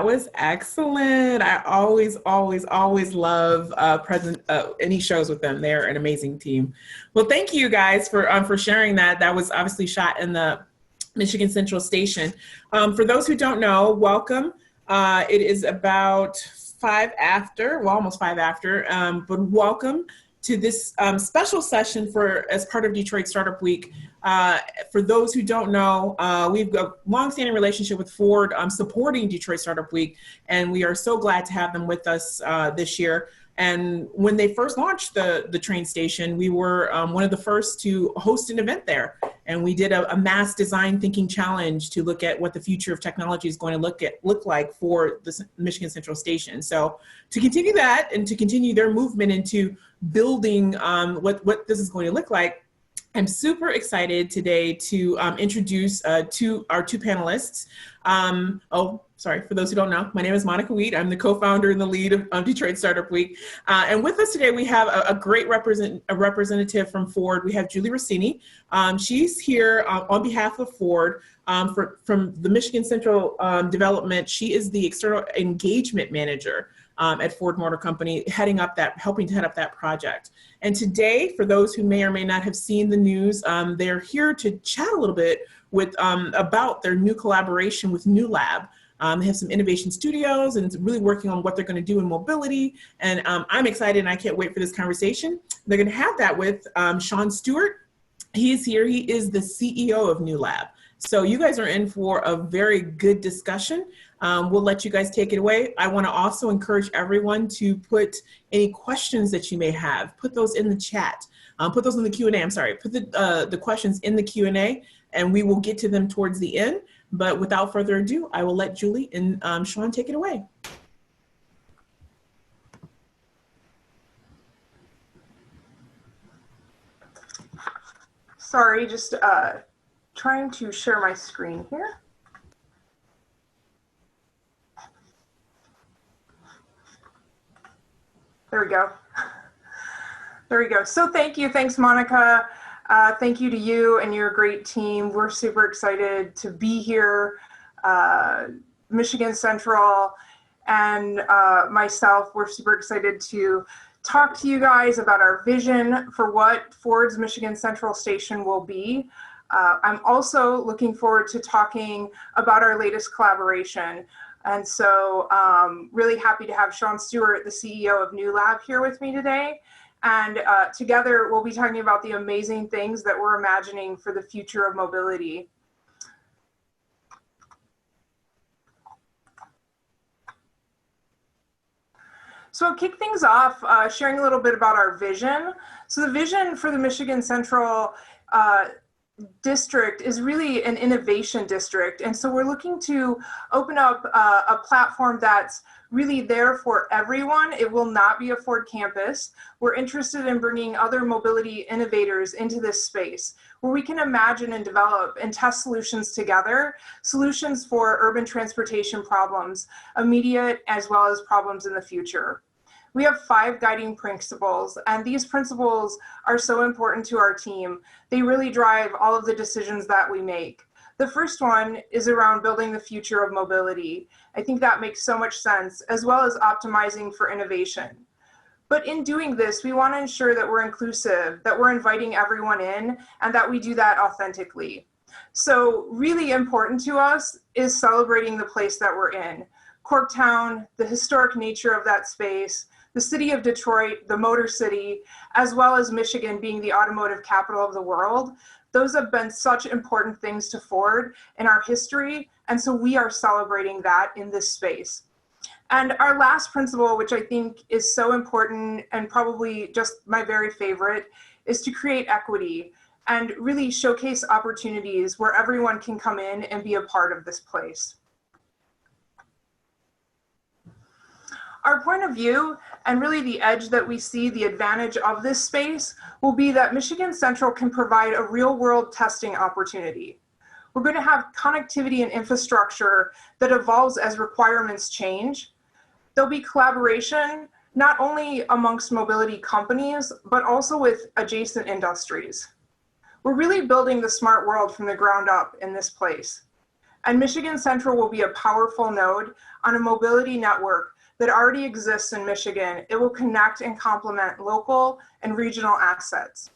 That was excellent. I always love any shows with them. They're an amazing team. Well, thank you guys for sharing that. That was obviously shot in the Michigan Central Station. For those who don't know, welcome. It is about 5 after, well, almost 5 after, but welcome to this special session as part of Detroit Startup Week. For those who don't know, we've got a long-standing relationship with Ford supporting Detroit Startup Week, and we are so glad to have them with us this year. And when they first launched the train station, we were one of the first to host an event there. And we did a mass design thinking challenge to look at what the future of technology is going to look like for the Michigan Central Station. So to continue that and to continue their movement into building what this is going to look like, I'm super excited today to introduce our two panelists. For those who don't know, my name is Monica Weed. I'm the co-founder and the lead of Detroit Startup Week. And with us today, we have a great representative from Ford. We have Julie Roscini. She's here on behalf of Ford from the Michigan Central Development. She is the external engagement manager at Ford Motor Company, helping to head up that project. And today, for those who may or may not have seen the news, they're here to chat a little bit about their new collaboration with Newlab. They have some innovation studios and really working on what they're going to do in mobility. And I'm excited and I can't wait for this conversation. They're going to have that with Shaun Stewart. He's here. He is the CEO of Newlab. So you guys are in for a very good discussion. We'll let you guys take it away. I want to also encourage everyone to put any questions that you may have. Put those in the chat. Put those in the Q&A. I'm sorry. Put the questions in the Q&A, and we will get to them towards the end. But without further ado, I will let Julie and Shaun take it away. Sorry, just trying to share my screen here. There we go. There we go. So thanks Monica. Thank you to you and your great team. We're super excited to be here. Michigan Central and myself, we're super excited to talk to you guys about our vision for what Ford's Michigan Central Station will be. I'm also looking forward to talking about our latest collaboration. And so really happy to have Shaun Stewart, the CEO of Newlab, here with me today. And together we'll be talking about the amazing things that we're imagining for the future of mobility. So I'll kick things off sharing a little bit about our vision. So the vision for the Michigan Central district is really an innovation district. And so we're looking to open up a platform that's really there for everyone. It will not be a Ford campus. We're interested in bringing other mobility innovators into this space where we can imagine and develop and test solutions together, solutions for urban transportation problems, immediate as well as problems in the future. We have 5 guiding principles, and these principles are so important to our team. They really drive all of the decisions that we make. The first one is around building the future of mobility. I think that makes so much sense, as well as optimizing for innovation. But in doing this, we want to ensure that we're inclusive, that we're inviting everyone in, and that we do that authentically. So really important to us is celebrating the place that we're in. Corktown, the historic nature of that space, the city of Detroit, the Motor City, as well as Michigan being the automotive capital of the world. Those have been such important things to Ford in our history, and so we are celebrating that in this space. And our last principle, which I think is so important and probably just my very favorite, is to create equity and really showcase opportunities where everyone can come in and be a part of this place. Our point of view, and really the edge that we see, the advantage of this space, will be that Michigan Central can provide a real-world testing opportunity. We're going to have connectivity and infrastructure that evolves as requirements change. There'll be collaboration, not only amongst mobility companies, but also with adjacent industries. We're really building the smart world from the ground up in this place. And Michigan Central will be a powerful node on a mobility network that already exists in Michigan. It will connect and complement local and regional assets.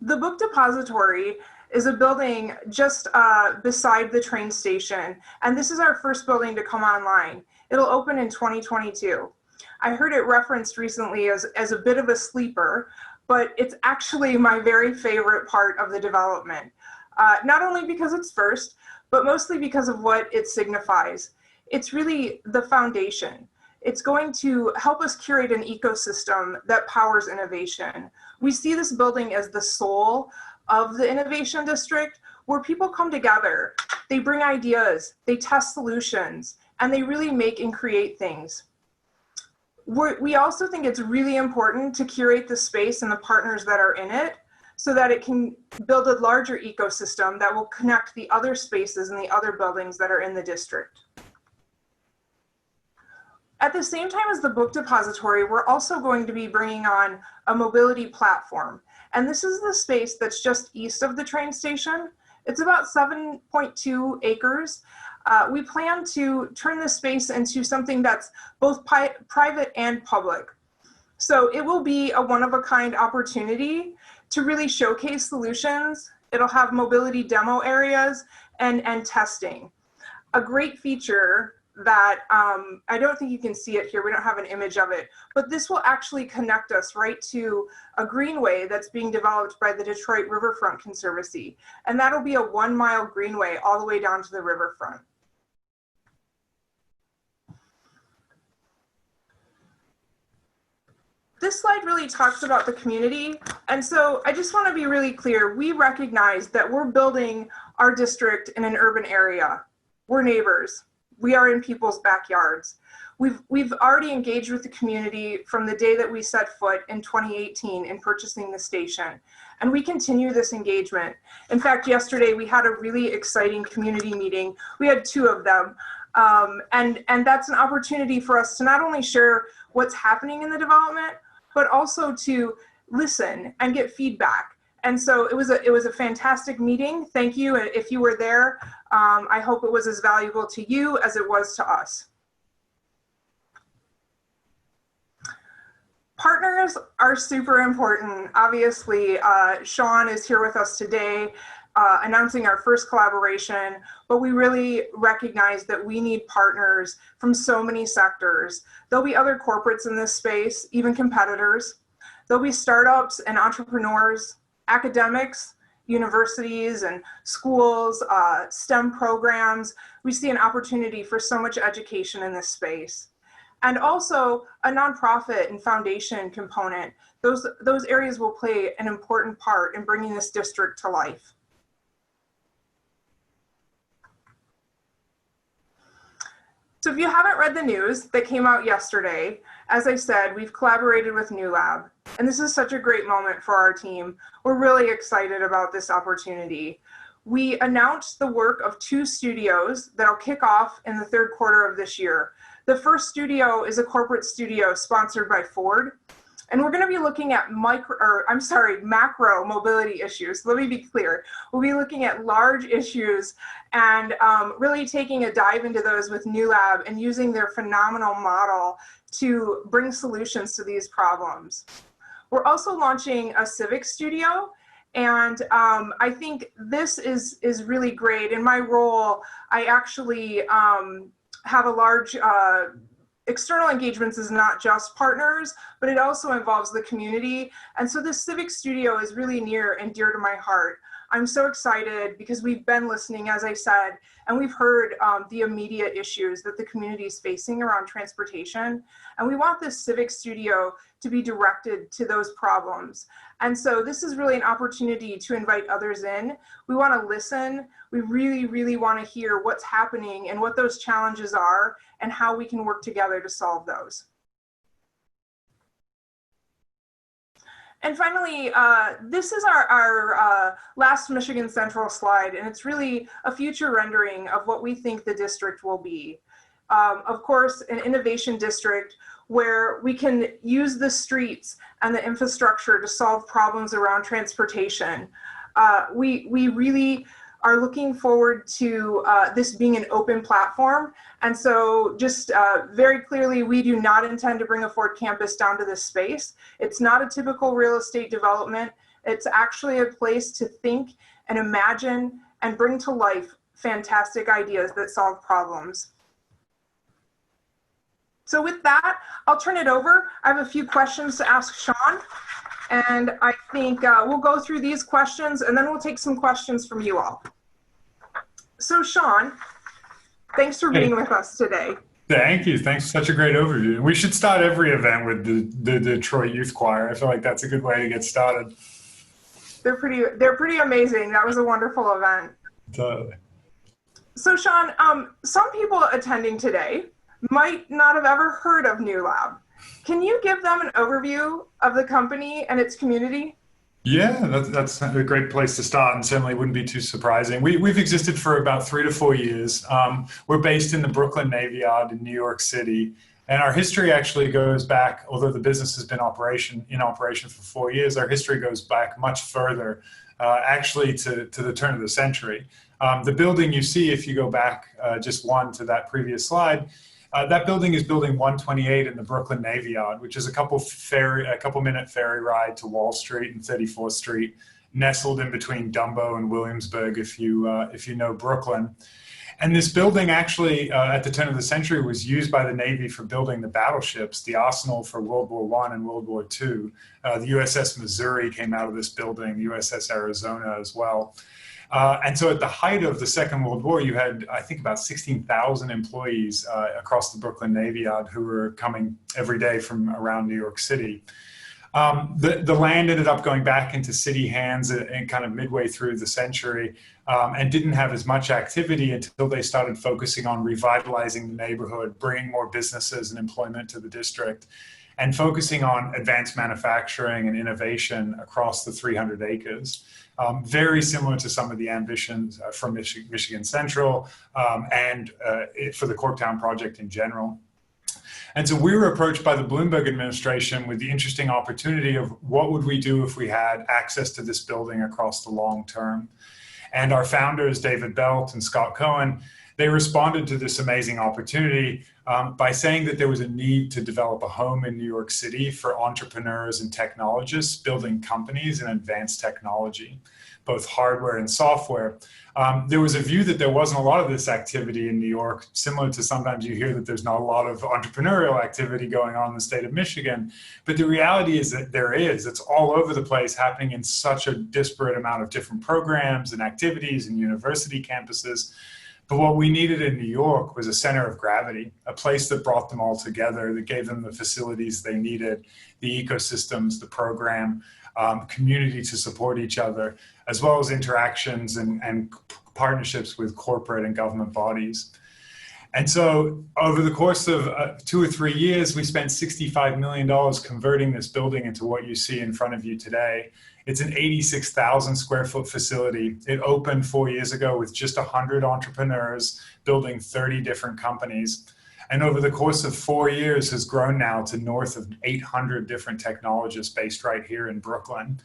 The Book Depository is a building just beside the train station, and this is our first building to come online. It'll open in 2022. I heard it referenced recently as a bit of a sleeper, but it's actually my very favorite part of the development. Not only because it's first, but mostly because of what it signifies. It's really the foundation. It's going to help us curate an ecosystem that powers innovation. We see this building as the soul of the innovation district, where people come together, they bring ideas, they test solutions, and they really make and create things. We also think it's really important to curate the space and the partners that are in it so that it can build a larger ecosystem that will connect the other spaces and the other buildings that are in the district. At the same time as the Book Depository, we're also going to be bringing on a mobility platform. And this is the space that's just east of the train station. It's about 7.2 acres. We plan to turn this space into something that's both private and public. So it will be a one-of-a-kind opportunity to really showcase solutions. It'll have mobility demo areas and testing. A great feature that I don't think you can see it here, we don't have an image of it, but this will actually connect us right to a greenway that's being developed by the Detroit Riverfront Conservancy. And that'll be a 1-mile greenway all the way down to the riverfront. This slide really talks about the community. And so I just want to be really clear. We recognize that we're building our district in an urban area. We're neighbors. We are in people's backyards. We've already engaged with the community from the day that we set foot in 2018 in purchasing the station. And we continue this engagement. In fact, yesterday we had a really exciting community meeting. We had 2 of them. And that's an opportunity for us to not only share what's happening in the development, but also to listen and get feedback. And so it was a fantastic meeting. Thank you. If you were there, I hope it was as valuable to you as it was to us. Partners are super important. Obviously, Shaun is here with us today, announcing our first collaboration, but we really recognize that we need partners from so many sectors. There'll be other corporates in this space, even competitors. There'll be startups and entrepreneurs, academics, universities and schools, STEM programs. We see an opportunity for so much education in this space. And also a nonprofit and foundation component. Those areas will play an important part in bringing this district to life. So if you haven't read the news that came out yesterday, as I said, we've collaborated with Newlab, and this is such a great moment for our team. We're really excited about this opportunity. We announced the work of 2 studios that'll kick off in the 3rd quarter of this year. The first studio is a corporate studio sponsored by Ford. And we're going to be looking at macro mobility issues. Let me be clear. We'll be looking at large issues and really taking a dive into those with Newlab and using their phenomenal model to bring solutions to these problems. We're also launching a Civic Studio. And I think this is really great. In my role, I actually have a large external engagements is not just partners, but it also involves the community. And so this Civic Studio is really near and dear to my heart. I'm so excited because we've been listening, as I said, and we've heard the immediate issues that the community is facing around transportation. And we want this Civic Studio to be directed to those problems. And so this is really an opportunity to invite others in. We want to listen. We really, really want to hear what's happening and what those challenges are and how we can work together to solve those. And finally, this is our last Michigan Central slide, and it's really a future rendering of what we think the district will be. Of course, an innovation district where we can use the streets and the infrastructure to solve problems around transportation. We really are looking forward to this being an open platform. And so just very clearly, we do not intend to bring a Ford campus down to this space. It's not a typical real estate development. It's actually a place to think and imagine and bring to life fantastic ideas that solve problems. So with that, I'll turn it over. I have a few questions to ask Shaun, and I think we'll go through these questions and then we'll take some questions from you all. So Shaun, thanks for being with us today. Thank you. Thanks for such a great overview. We should start every event with the Detroit Youth Choir. I feel like that's a good way to get started. They're pretty amazing. That was a wonderful event. Totally. So Shaun, some people attending today might not have ever heard of Newlab. Can you give them an overview of the company and its community? Yeah, that's a great place to start, and certainly wouldn't be too surprising. We've existed for about 3 to 4 years. We're based in the Brooklyn Navy Yard in New York City, and our history actually goes back, although the business has been in operation for 4 years, our history goes back much further, actually to the turn of the century. The building you see, if you go back just one to that previous slide, that building is building 128 in the Brooklyn Navy Yard, which is a couple minute ferry ride to Wall Street and 34th Street, nestled in between Dumbo and Williamsburg, if you know Brooklyn. And this building actually, at the turn of the century, was used by the Navy for building the battleships, the arsenal for World War I and World War II. The USS Missouri came out of this building, the USS Arizona as well. And so at the height of the Second World War, you had, I think, about 16,000 employees across the Brooklyn Navy Yard who were coming every day from around New York City. The land ended up going back into city hands and kind of midway through the century, and didn't have as much activity until they started focusing on revitalizing the neighborhood, bringing more businesses and employment to the district, and focusing on advanced manufacturing and innovation across the 300 acres. Very similar to some of the ambitions from Michigan Central and for the Corktown project in general. And so we were approached by the Bloomberg administration with the interesting opportunity of what would we do if we had access to this building across the long term. And our founders, David Belt and Scott Cohen, they responded to this amazing opportunity by saying that there was a need to develop a home in New York City for entrepreneurs and technologists building companies in advanced technology, both hardware and software. There was a view that there wasn't a lot of this activity in New York, similar to sometimes you hear that there's not a lot of entrepreneurial activity going on in the state of Michigan. But the reality is that there is. It's all over the place, happening in such a disparate amount of different programs and activities and university campuses. But what we needed in New York was a center of gravity, a place that brought them all together, that gave them the facilities they needed, the ecosystems, the program, community to support each other, as well as interactions and partnerships with corporate and government bodies. And so over the course of 2 or 3 years, we spent $65 million converting this building into what you see in front of you today. It's an 86,000 square foot facility. It opened 4 years ago with just 100 entrepreneurs building 30 different companies. And over the course of 4 years has grown now to north of 800 different technologists based right here in Brooklyn.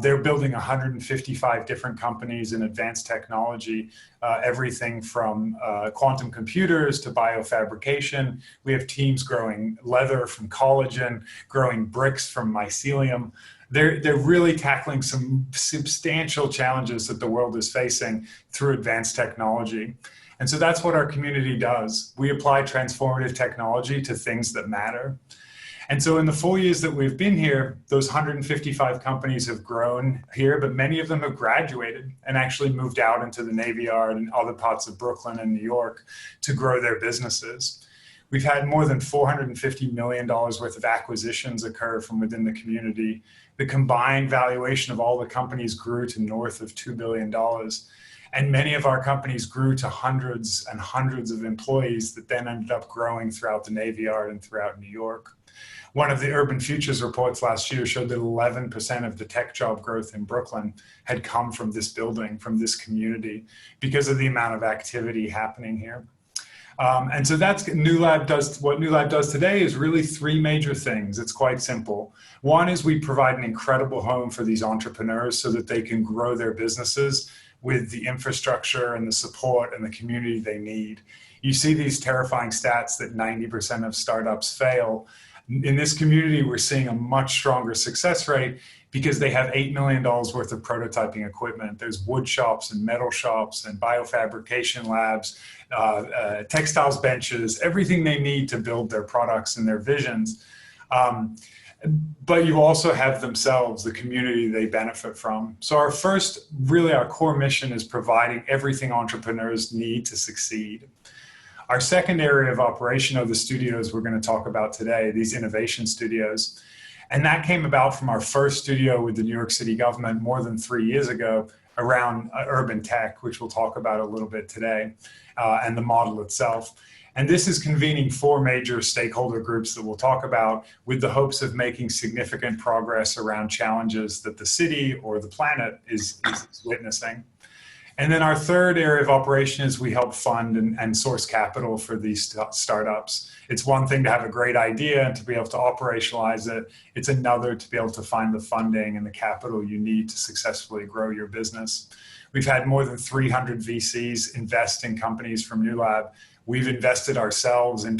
They're building 155 different companies in advanced technology, everything from quantum computers to biofabrication. We have teams growing leather from collagen, growing bricks from mycelium. They're really tackling some substantial challenges that the world is facing through advanced technology. And so that's what our community does. We apply transformative technology to things that matter. And so in the 4 years that we've been here, those 155 companies have grown here, but many of them have graduated and actually moved out into the Navy Yard and other parts of Brooklyn and New York to grow their businesses. We've had more than $450 million worth of acquisitions occur from within the community. The combined valuation of all the companies grew to north of $2 billion. And many of our companies grew to hundreds and hundreds of employees that then ended up growing throughout the Navy Yard and throughout New York. One of the Urban Futures reports last year showed that 11% of the tech job growth in Brooklyn had come from this building, from this community, because of the amount of activity happening here. And so that's Newlab does. What Newlab does today is really 3 major things. It's quite simple. One is we provide an incredible home for these entrepreneurs so that they can grow their businesses with the infrastructure and the support and the community they need. You see these terrifying stats that 90% of startups fail. In this community, we're seeing a much stronger success rate because they have $8 million worth of prototyping equipment. There's wood shops and metal shops and biofabrication labs, textiles benches, everything they need to build their products and their visions. But you also have themselves, the community they benefit from. So our core mission is providing everything entrepreneurs need to succeed. Our second area of operation are the studios we're going to talk about today, these innovation studios. And that came about from our first studio with the New York City government more than 3 years ago around urban tech, which we'll talk about a little bit today, and the model itself. And this is convening 4 major stakeholder groups that we'll talk about with the hopes of making significant progress around challenges that the city or the planet is witnessing. And then our third area of operation is we help fund and source capital for these startups. It's one thing to have a great idea and to be able to operationalize it. It's another to be able to find the funding and the capital you need to successfully grow your business. We've had more than 300 VCs invest in companies from Newlab. We've invested ourselves in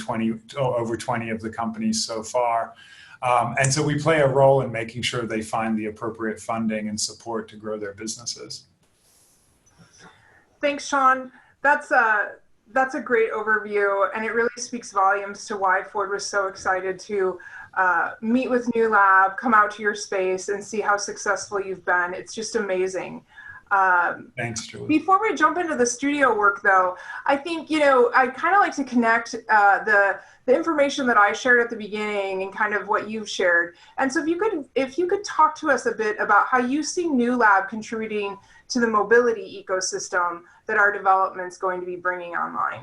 over 20 of the companies so far. And so we play a role in making sure they find the appropriate funding and support to grow their businesses. Thanks, Shaun. That's a great overview, and it really speaks volumes to why Ford was so excited to meet with Newlab, come out to your space, and see how successful you've been. It's just amazing. Thanks, Julie. Before we jump into the studio work, though, I think, I kind of like to connect the information that I shared at the beginning and kind of what you've shared. And so if you could talk to us a bit about how you see Newlab contributing to the mobility ecosystem that our development's going to be bringing online.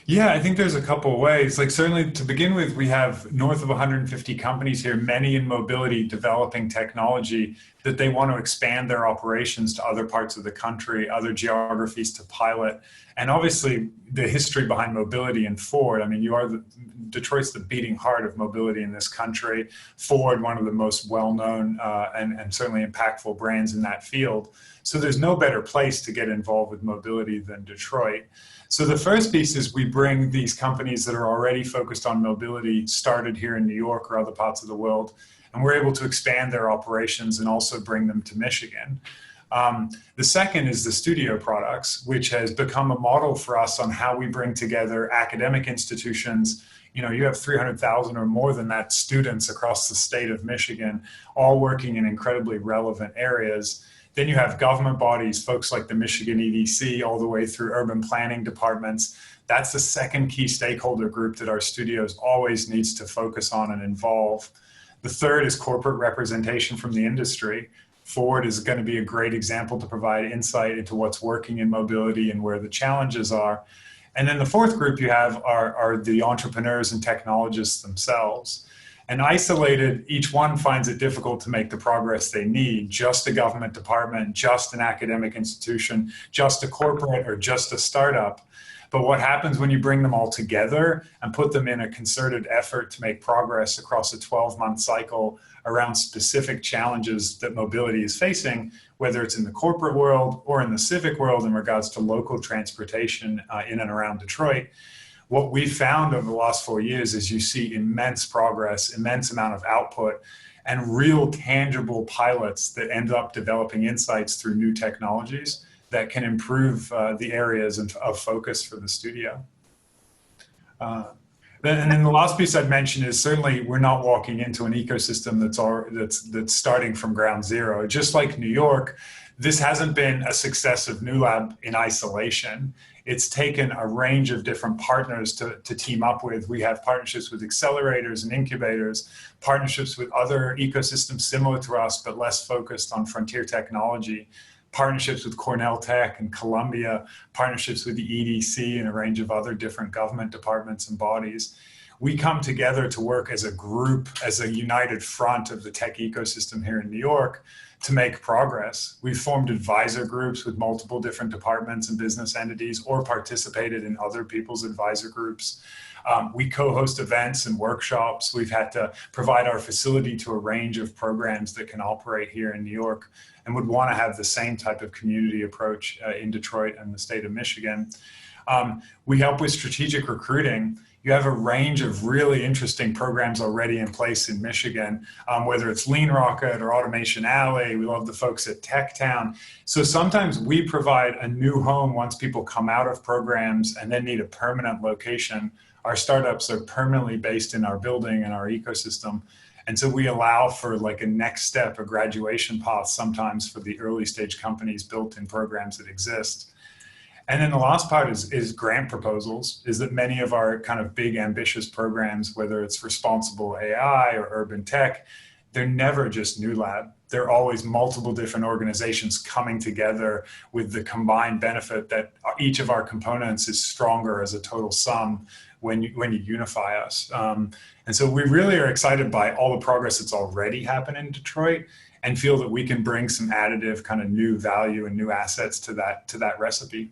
Yeah, I think there's a couple of ways. Like certainly to begin with, we have north of 150 companies here, many in mobility developing technology that they want to expand their operations to other parts of the country, other geographies to pilot. And obviously the history behind mobility and Ford, I mean, Detroit's the beating heart of mobility in this country. Ford, one of the most well-known and certainly impactful brands in that field. So there's no better place to get involved with mobility than Detroit. So the first piece is we bring these companies that are already focused on mobility, started here in New York or other parts of the world, and we're able to expand their operations and also bring them to Michigan. The second is the studio products, which has become a model for us on how we bring together academic institutions. You have 300,000 or more than that students across the state of Michigan, all working in incredibly relevant areas. Then you have government bodies, folks like the Michigan EDC, all the way through urban planning departments. That's the second key stakeholder group that our studios always needs to focus on and involve. The third is corporate representation from the industry. Ford is going to be a great example to provide insight into what's working in mobility and where the challenges are. And then the fourth group you have are the entrepreneurs and technologists themselves. And isolated, each one finds it difficult to make the progress they need. Just a government department, just an academic institution, just a corporate, or just a startup. But what happens when you bring them all together and put them in a concerted effort to make progress across a 12-month cycle around specific challenges that mobility is facing, whether it's in the corporate world or in the civic world in regards to local transportation in and around Detroit? What we've found over the last 4 years is you see immense progress, immense amount of output, and real tangible pilots that end up developing insights through new technologies that can improve the areas of focus for the studio. And then the last piece I'd mention is certainly we're not walking into an ecosystem that's starting from ground zero. Just like New York, this hasn't been a success of Newlab in isolation. It's taken a range of different partners to team up with. We have partnerships with accelerators and incubators, partnerships with other ecosystems similar to us, but less focused on frontier technology, partnerships with Cornell Tech and Columbia, partnerships with the EDC and a range of other different government departments and bodies. We come together to work as a group, as a united front of the tech ecosystem here in New York to make progress. We've formed advisor groups with multiple different departments and business entities or participated in other people's advisor groups. We co-host events and workshops. We've had to provide our facility to a range of programs that can operate here in New York and would want to have the same type of community approach in Detroit and the state of Michigan. We help with strategic recruiting. You have a range of really interesting programs already in place in Michigan, whether it's Lean Rocket or Automation Alley. We love the folks at Tech Town. So sometimes we provide a new home once people come out of programs and then need a permanent location. Our startups are permanently based in our building and our ecosystem. And so we allow for like a next step, a graduation path sometimes for the early stage companies built in programs that exist. And then the last part is grant proposals, is that many of our kind of big ambitious programs, whether it's responsible AI or urban tech, they're never just Newlab. They're always multiple different organizations coming together with the combined benefit that each of our components is stronger as a total sum when you unify us. And so we really are excited by all the progress that's already happened in Detroit and feel that we can bring some additive kind of new value and new assets to that recipe.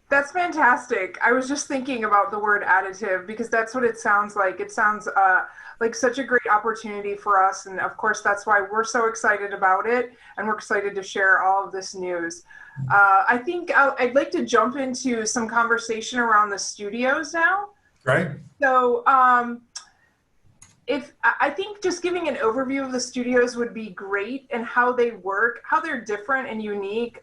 That's fantastic. I was just thinking about the word additive because that's what it sounds like. It sounds like such a great opportunity for us. And of course, that's why we're so excited about it. And we're excited to share all of this news. I think I'd like to jump into some conversation around the studios now. Right. So I think just giving an overview of the studios would be great and how they work, how they're different and unique.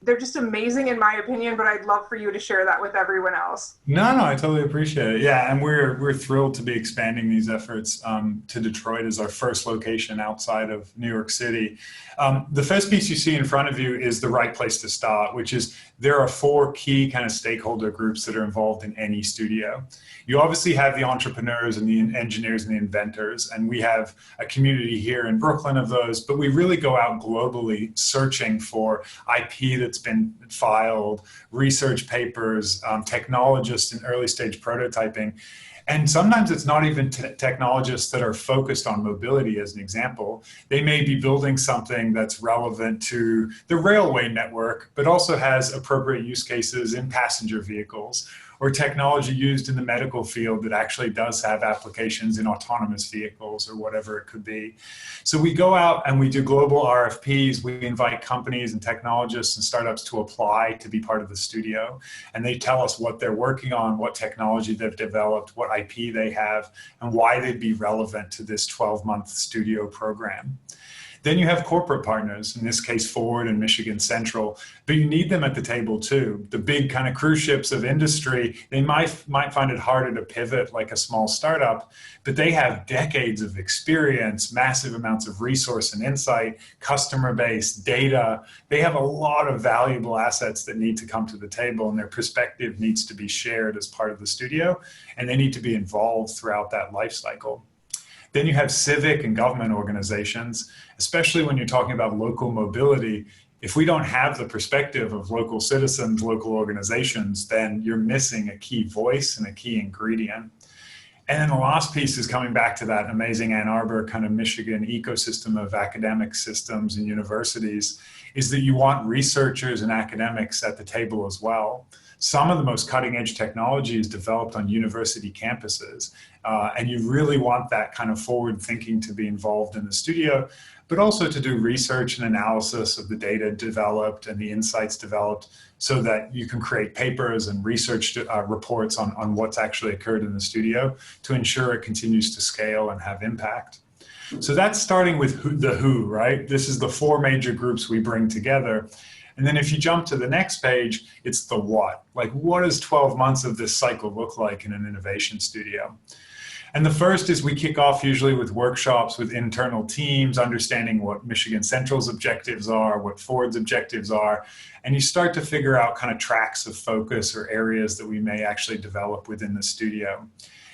They're just amazing in my opinion, but I'd love for you to share that with everyone else. No, I totally appreciate it. Yeah, and we're thrilled to be expanding these efforts to Detroit as our first location outside of New York City. The first piece you see in front of you is the right place to start, which is there are 4 key kind of stakeholder groups that are involved in any studio. You obviously have the entrepreneurs and the engineers and the inventors, and we have a community here in Brooklyn of those, but we really go out globally searching for IP that's been filed, research papers, technologists in early stage prototyping. And sometimes it's not even technologists that are focused on mobility, as an example. They may be building something that's relevant to the railway network, but also has appropriate use cases in passenger vehicles, or technology used in the medical field that actually does have applications in autonomous vehicles or whatever it could be. So we go out and we do global RFPs. We invite companies and technologists and startups to apply to be part of the studio. And they tell us what they're working on, what technology they've developed, what IP they have, and why they'd be relevant to this 12-month studio program. Then you have corporate partners, in this case Ford and Michigan Central, but you need them at the table too. The big kind of cruise ships of industry, they might find it harder to pivot like a small startup, but they have decades of experience, massive amounts of resource and insight, customer base, data. They have a lot of valuable assets that need to come to the table, and their perspective needs to be shared as part of the studio, and they need to be involved throughout that life cycle. Then you have civic and government organizations, especially when you're talking about local mobility. If we don't have the perspective of local citizens, local organizations, then you're missing a key voice and a key ingredient. And then the last piece is coming back to that amazing Ann Arbor kind of Michigan ecosystem of academic systems and universities, is that you want researchers and academics at the table as well. Some of the most cutting edge technology is developed on university campuses, and you really want that kind of forward thinking to be involved in the studio, but also to do research and analysis of the data developed and the insights developed so that you can create papers and research reports on what's actually occurred in the studio to ensure it continues to scale and have impact. So that's starting with the who, right? This is the 4 major groups we bring together. And then if you jump to the next page, it's the what. Like, what does 12 months of this cycle look like in an innovation studio? And the first is we kick off usually with workshops with internal teams, understanding what Michigan Central's objectives are, what Ford's objectives are, and you start to figure out kind of tracks of focus or areas that we may actually develop within the studio.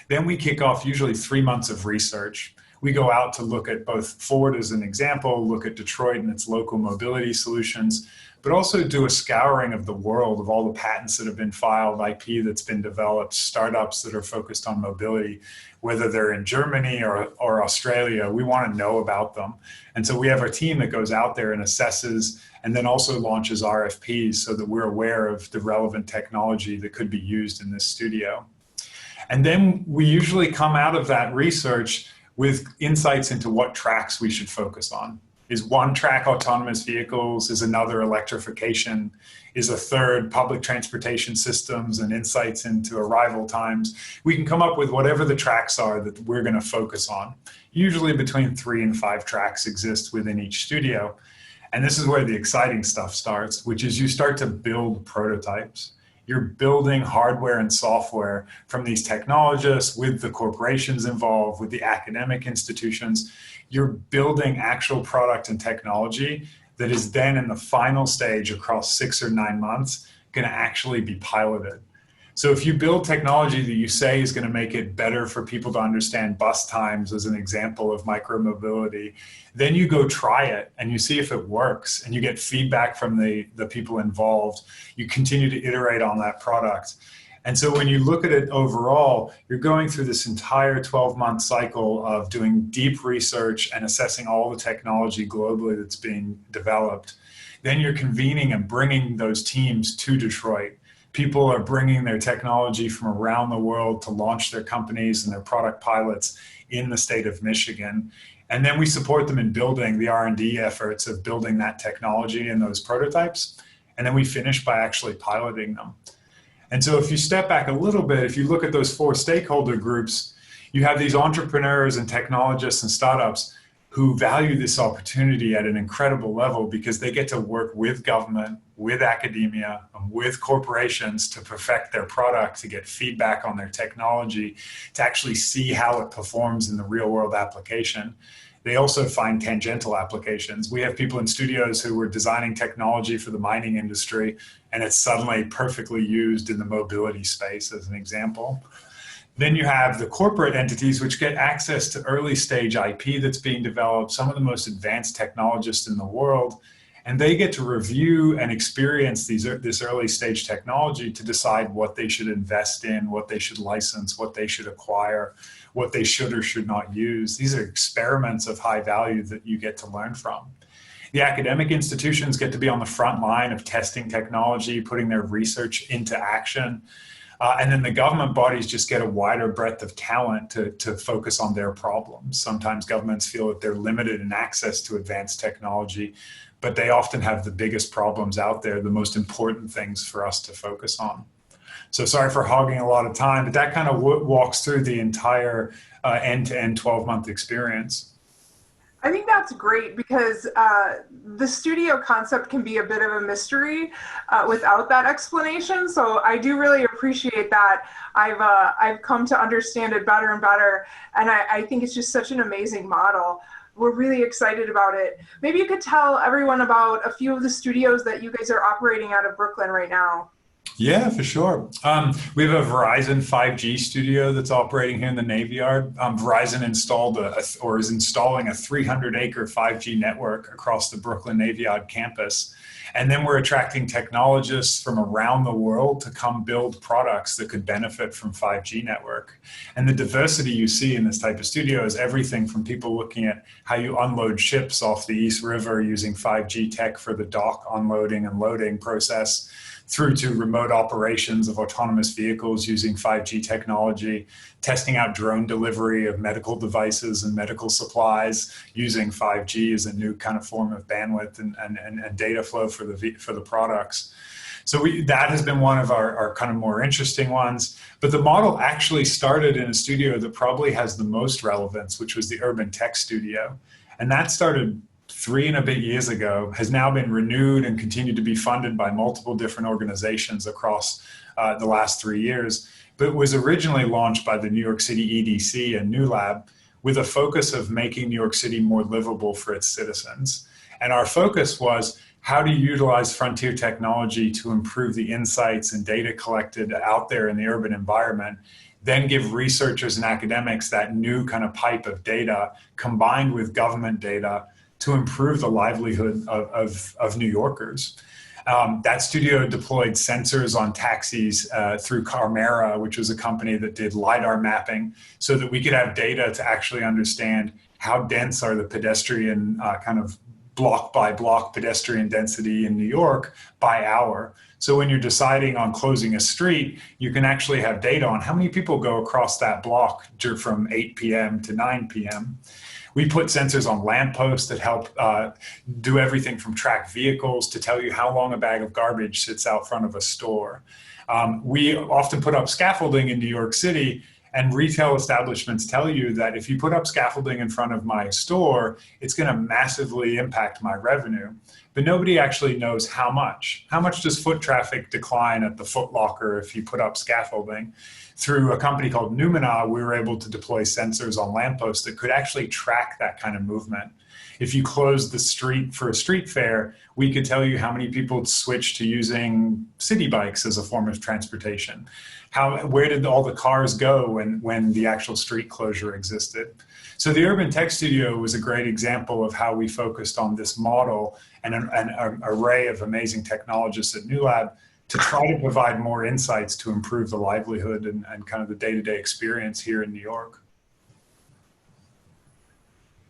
Then we kick off usually 3 months of research. We go out to look at both Ford as an example, look at Detroit and its local mobility solutions, but also do a scouring of the world of all the patents that have been filed, IP that's been developed, startups that are focused on mobility, whether they're in Germany or Australia. We want to know about them. And so we have our team that goes out there and assesses and then also launches RFPs so that we're aware of the relevant technology that could be used in this studio. And then we usually come out of that research with insights into what tracks we should focus on. is one-track autonomous vehicles, is another electrification, is a third public transportation systems and insights into arrival times. We can come up with whatever the tracks are that we're going to focus on. Usually between 3 and 5 tracks exist within each studio. And this is where the exciting stuff starts, which is you start to build prototypes. You're building hardware and software from these technologists with the corporations involved, with the academic institutions. You're building actual product and technology that is then in the final stage across 6 or 9 months going to actually be piloted. So if you build technology that you say is going to make it better for people to understand bus times, as an example of micromobility, then you go try it and you see if it works and you get feedback from the people involved. You continue to iterate on that product. And so when you look at it overall, you're going through this entire 12-month cycle of doing deep research and assessing all the technology globally that's being developed. Then you're convening and bringing those teams to Detroit. People are bringing their technology from around the world to launch their companies and their product pilots in the state of Michigan. And then we support them in building the R&D efforts of building that technology and those prototypes. And then we finish by actually piloting them. And so if you step back a little bit, if you look at those 4 stakeholder groups, you have these entrepreneurs and technologists and startups who value this opportunity at an incredible level because they get to work with government, with academia, and with corporations to perfect their product, to get feedback on their technology, to actually see how it performs in the real world application. They also find tangential applications. We have people in studios who were designing technology for the mining industry, and it's suddenly perfectly used in the mobility space, as an example. Then you have the corporate entities, which get access to early stage IP that's being developed, some of the most advanced technologists in the world, and they get to review and experience this early stage technology to decide what they should invest in, what they should license, what they should acquire, what they should or should not use. These are experiments of high value that you get to learn from. The academic institutions get to be on the front line of testing technology, putting their research into action. And then the government bodies just get a wider breadth of talent to focus on their problems. Sometimes governments feel that they're limited in access to advanced technology, but they often have the biggest problems out there, the most important things for us to focus on. So sorry for hogging a lot of time, but that kind of walks through the entire end-to-end 12-month experience. I think that's great because the studio concept can be a bit of a mystery without that explanation. So I do really appreciate that. I've come to understand it better and better. And I think it's just such an amazing model. We're really excited about it. Maybe you could tell everyone about a few of the studios that you guys are operating out of Brooklyn right now. Yeah, for sure. We have a Verizon 5G studio that's operating here in the Navy Yard. Verizon installed is installing a 300-acre 5G network across the Brooklyn Navy Yard campus. And then we're attracting technologists from around the world to come build products that could benefit from 5G network. And the diversity you see in this type of studio is everything from people looking at how you unload ships off the East River using 5G tech for the dock unloading and loading process, through to remote operations of autonomous vehicles using 5G technology, testing out drone delivery of medical devices and medical supplies using 5G as a new kind of form of bandwidth and data flow for the products. So that has been one of our kind of more interesting ones. But the model actually started in a studio that probably has the most relevance, which was the Urban Tech Studio. And that started 3 and a bit years ago, has now been renewed and continued to be funded by multiple different organizations across the last 3 years, but was originally launched by the New York City EDC and Newlab with a focus of making New York City more livable for its citizens. And our focus was how to utilize frontier technology to improve the insights and data collected out there in the urban environment, then give researchers and academics that new kind of pipe of data combined with government data to improve the livelihood of New Yorkers. That studio deployed sensors on taxis through Carmera, which was a company that did LiDAR mapping, so that we could have data to actually understand how dense are the pedestrian kind of block by block pedestrian density in New York by hour. So when you're deciding on closing a street, you can actually have data on how many people go across that block from 8 p.m. to 9 p.m. We put sensors on lampposts that help do everything from track vehicles to tell you how long a bag of garbage sits out front of a store. We often put up scaffolding in New York City, and retail establishments tell you that if you put up scaffolding in front of my store, it's going to massively impact my revenue. But nobody actually knows how much. How much does foot traffic decline at the Foot Locker if you put up scaffolding? Through a company called Numina, we were able to deploy sensors on lampposts that could actually track that kind of movement. If you closed the street for a street fair, we could tell you how many people switched to using city bikes as a form of transportation. Where did all the cars go when the actual street closure existed? So the Urban Tech Studio was a great example of how we focused on this model and an array of amazing technologists at Newlab to try to provide more insights to improve the livelihood and kind of the day-to-day experience here in New York.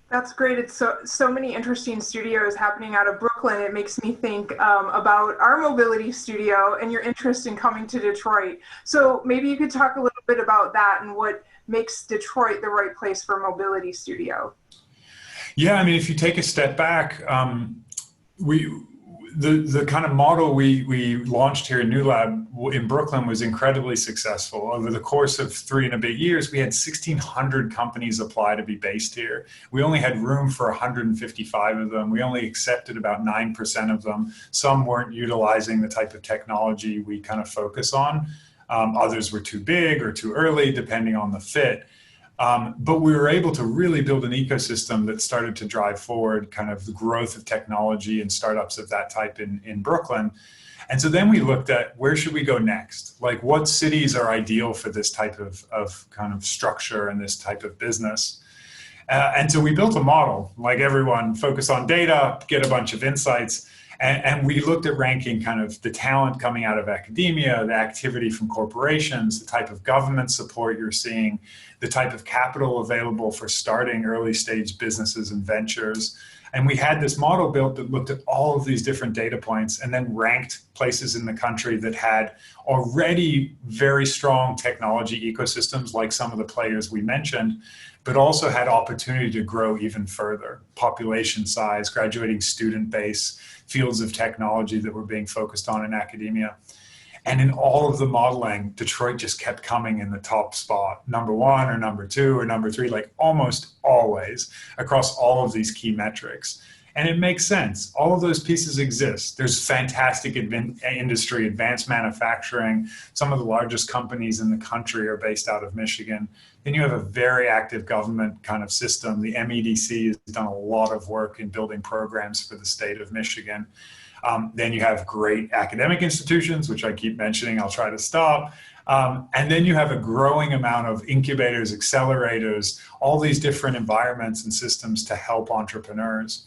That's great. It's so many interesting studios happening out of Brooklyn. It makes me think about our mobility studio and your interest in coming to Detroit. So maybe you could talk a little bit about that and what makes Detroit the right place for a mobility studio. Yeah, I mean, if you take a step back, the kind of model we launched here in Newlab in Brooklyn was incredibly successful. Over the course of 3 and a bit years, we had 1,600 companies apply to be based here. We only had room for 155 of them. We only accepted about 9% of them. Some weren't utilizing the type of technology we kind of focus on. Others were too big or too early, depending on the fit. But we were able to really build an ecosystem that started to drive forward kind of the growth of technology and startups of that type in Brooklyn. And so then we looked at where should we go next? Like what cities are ideal for this type of kind of structure and this type of business? And so we built a model, like everyone, focus on data, get a bunch of insights. And we looked at ranking kind of the talent coming out of academia, the activity from corporations, the type of government support you're seeing, the type of capital available for starting early stage businesses and ventures. And we had this model built that looked at all of these different data points and then ranked places in the country that had already very strong technology ecosystems, like some of the players we mentioned, but also had opportunity to grow even further. Population size, graduating student base, fields of technology that were being focused on in academia. And in all of the modeling, Detroit just kept coming in the top spot, number 1 or number 2 or number 3, like almost always across all of these key metrics. And it makes sense. All of those pieces exist. There's fantastic industry, advanced manufacturing. Some of the largest companies in the country are based out of Michigan. Then you have a very active government kind of system. The MEDC has done a lot of work in building programs for the state of Michigan. Then you have great academic institutions, which I keep mentioning, I'll try to stop. And then you have a growing amount of incubators, accelerators, all these different environments and systems to help entrepreneurs.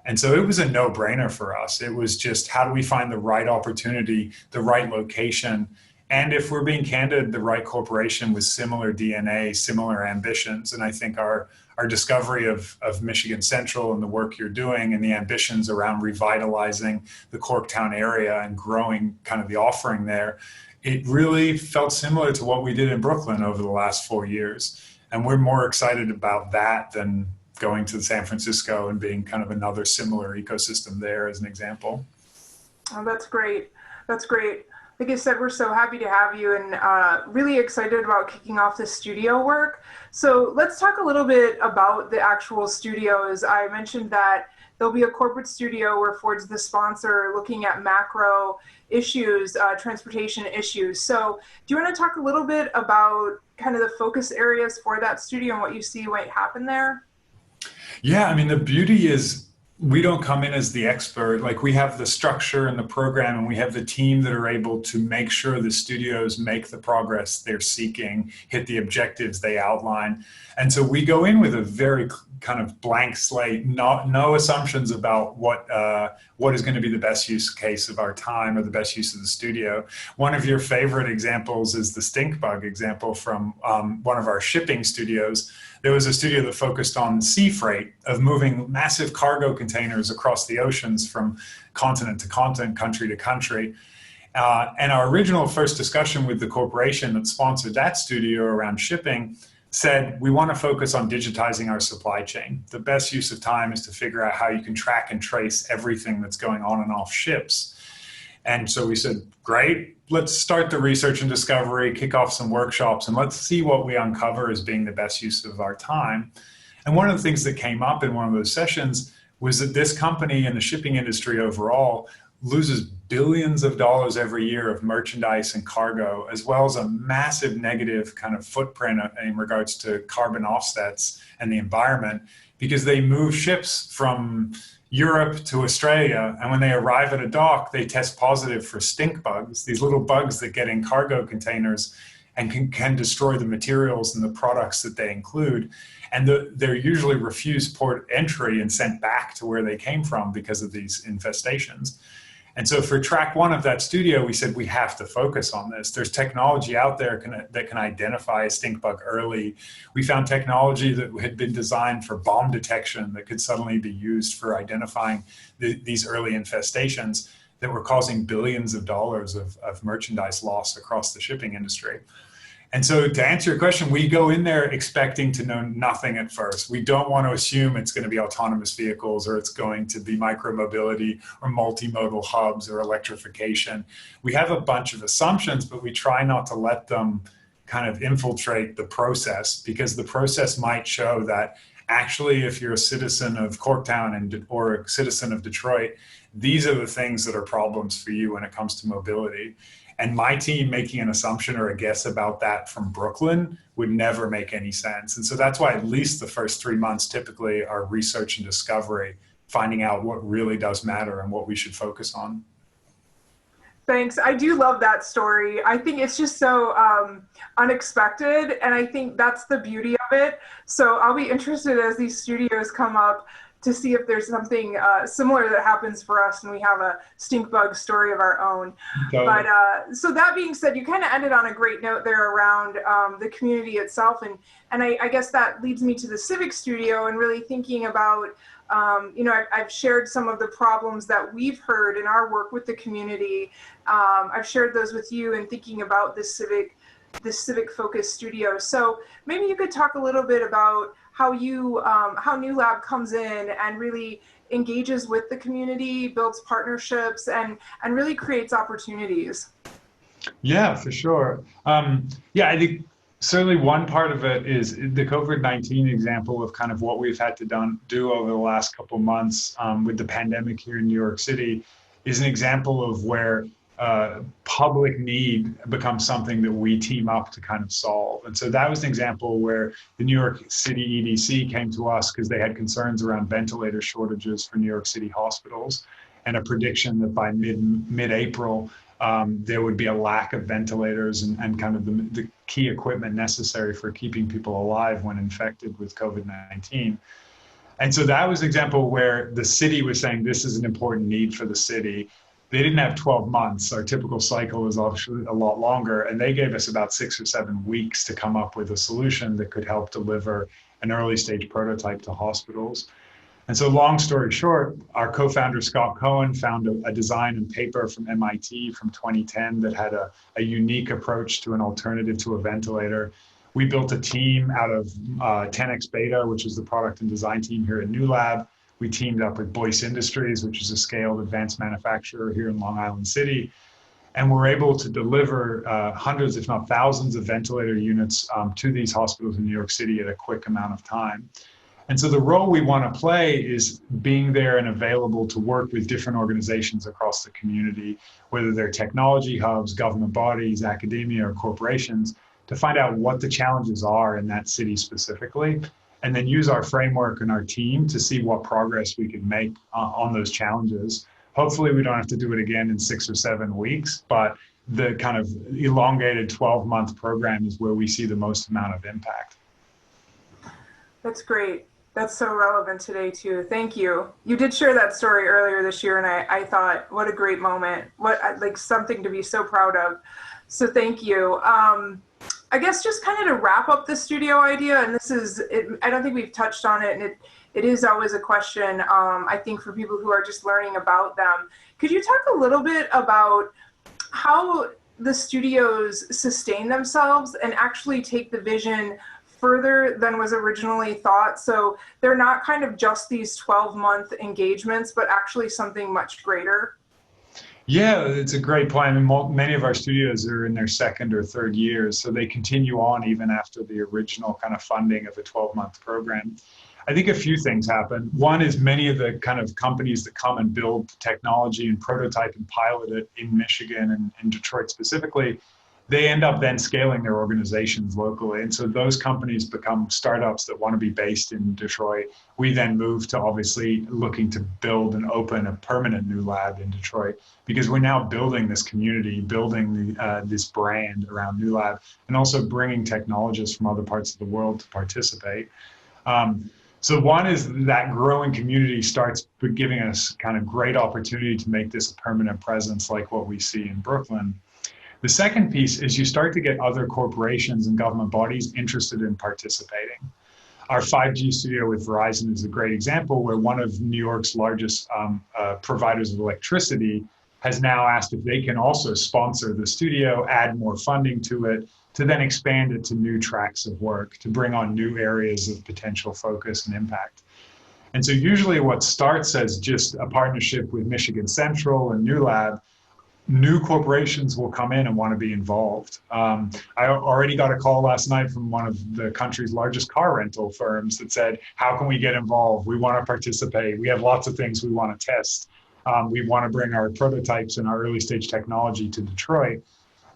And so it was a no-brainer for us. It was just, how do we find the right opportunity, the right location, and if we're being candid, the right corporation with similar DNA, similar ambitions. And I think our discovery of Michigan Central and the work you're doing and the ambitions around revitalizing the Corktown area and growing kind of the offering there, it really felt similar to what we did in Brooklyn over the last 4 years. And we're more excited about that than going to San Francisco and being kind of another similar ecosystem there as an example. Oh, that's great. That's great. Like I said, we're so happy to have you and really excited about kicking off the studio work. So let's talk a little bit about the actual studios. I mentioned that there'll be a corporate studio where Ford's the sponsor looking at macro issues, transportation issues. So do you want to talk a little bit about kind of the focus areas for that studio and what you see might happen there? Yeah, I mean, the beauty is we don't come in as the expert. Like, we have the structure and the program, and we have the team that are able to make sure the studios make the progress they're seeking, hit the objectives they outline. And so we go in with a very kind of blank slate, no assumptions about what is going to be the best use case of our time or the best use of the studio. One of your favorite examples is the stink bug example from one of our shipping studios. There was a studio that focused on sea freight, of moving massive cargo containers across the oceans from continent to continent, country to country. And our original first discussion with the corporation that sponsored that studio around shipping said, we want to focus on digitizing our supply chain. The best use of time is to figure out how you can track and trace everything that's going on and off ships. And so we said, great, let's start the research and discovery, kick off some workshops, and let's see what we uncover as being the best use of our time. And one of the things that came up in one of those sessions was that this company and the shipping industry overall loses billions of dollars every year of merchandise and cargo, as well as a massive negative kind of footprint in regards to carbon offsets and the environment, because they move ships from Europe to Australia, and when they arrive at a dock, they test positive for stink bugs, these little bugs that get in cargo containers and can destroy the materials and the products that they include. And they're usually refused port entry and sent back to where they came from because of these infestations. And so for track one of that studio, we said we have to focus on this. There's technology out there that can identify a stink bug early. We found technology that had been designed for bomb detection that could suddenly be used for identifying these early infestations that were causing billions of dollars of merchandise loss across the shipping industry. And so to answer your question, we go in there expecting to know nothing at first. We don't want to assume it's going to be autonomous vehicles or it's going to be micromobility or multimodal hubs or electrification. We have a bunch of assumptions, but we try not to let them kind of infiltrate the process, because the process might show that actually if you're a citizen of Corktown or a citizen of Detroit, these are the things that are problems for you when it comes to mobility. And my team making an assumption or a guess about that from Brooklyn would never make any sense. And so that's why at least the first 3 months typically are research and discovery, finding out what really does matter and what we should focus on. Thanks. I do love that story. I think it's just so unexpected, and I think that's the beauty of it. So I'll be interested as these studios come up to see if there's something similar that happens for us and we have a stink bug story of our own. Totally. But so that being said, you kind of ended on a great note there around the community itself. And I guess that leads me to the Civic Studio and really thinking about, you know, I've shared some of the problems that we've heard in our work with the community. I've shared those with you and thinking about this civic focused studio. So maybe you could talk a little bit about how Newlab comes in and really engages with the community, builds partnerships, and really creates opportunities. Yeah, for sure. Yeah, I think certainly one part of it is the COVID-19 example of kind of what we've had to do over the last couple of months with the pandemic here in New York City is an example of where public need becomes something that we team up to kind of solve. And so that was an example where the New York City EDC came to us because they had concerns around ventilator shortages for New York City hospitals and a prediction that by mid-April, there would be a lack of ventilators and kind of the key equipment necessary for keeping people alive when infected with COVID-19. And so that was an example where the city was saying this is an important need for the city. They didn't have 12 months. Our typical cycle is actually a lot longer. And they gave us about 6 or 7 weeks to come up with a solution that could help deliver an early stage prototype to hospitals. And so long story short, our co-founder, Scott Cohen, found a design and paper from MIT from 2010 that had a unique approach to an alternative to a ventilator. We built a team out of 10X Beta, which is the product and design team here at Newlab. We teamed up with Boyce Industries, which is a scaled advanced manufacturer here in Long Island City. And we're able to deliver hundreds, if not thousands, of ventilator units to these hospitals in New York City at a quick amount of time. And so the role we want to play is being there and available to work with different organizations across the community, whether they're technology hubs, government bodies, academia, or corporations, to find out what the challenges are in that city specifically, and then use our framework and our team to see what progress we can make on those challenges. Hopefully we don't have to do it again in 6 or 7 weeks, but the kind of elongated 12-month program is where we see the most amount of impact. That's great. That's so relevant today too. Thank you. You did share that story earlier this year, and I thought, what a great moment. Like something to be so proud of. So thank you. I guess just kind of to wrap up the studio idea, and this is, I don't think we've touched on it, and it is always a question, I think, for people who are just learning about them. Could you talk a little bit about how the studios sustain themselves and actually take the vision further than was originally thought. So they're not kind of just these 12-month engagements, but actually something much greater. Yeah, it's a great point. I mean, many of our studios are in their second or third years, so they continue on even after the original kind of funding of a 12-month program. I think a few things happen. One is many of the kind of companies that come and build technology and prototype and pilot it in Michigan and in Detroit specifically, they end up then scaling their organizations locally. And so those companies become startups that want to be based in Detroit. We then move to obviously looking to build and open a permanent new lab in Detroit, because we're now building this community, building this brand around Newlab, and also bringing technologists from other parts of the world to participate. So one is that growing community starts giving us kind of great opportunity to make this a permanent presence like what we see in Brooklyn. The second piece is you start to get other corporations and government bodies interested in participating. Our 5G studio with Verizon is a great example where one of New York's largest providers of electricity has now asked if they can also sponsor the studio, add more funding to it, to then expand it to new tracks of work, to bring on new areas of potential focus and impact. And so usually what starts as just a partnership with Michigan Central and Newlab, new corporations will come in and want to be involved. I already got a call last night from one of the country's largest car rental firms that said, how can we get involved? We want to participate. We have lots of things we want to test. We want to bring our prototypes and our early stage technology to Detroit.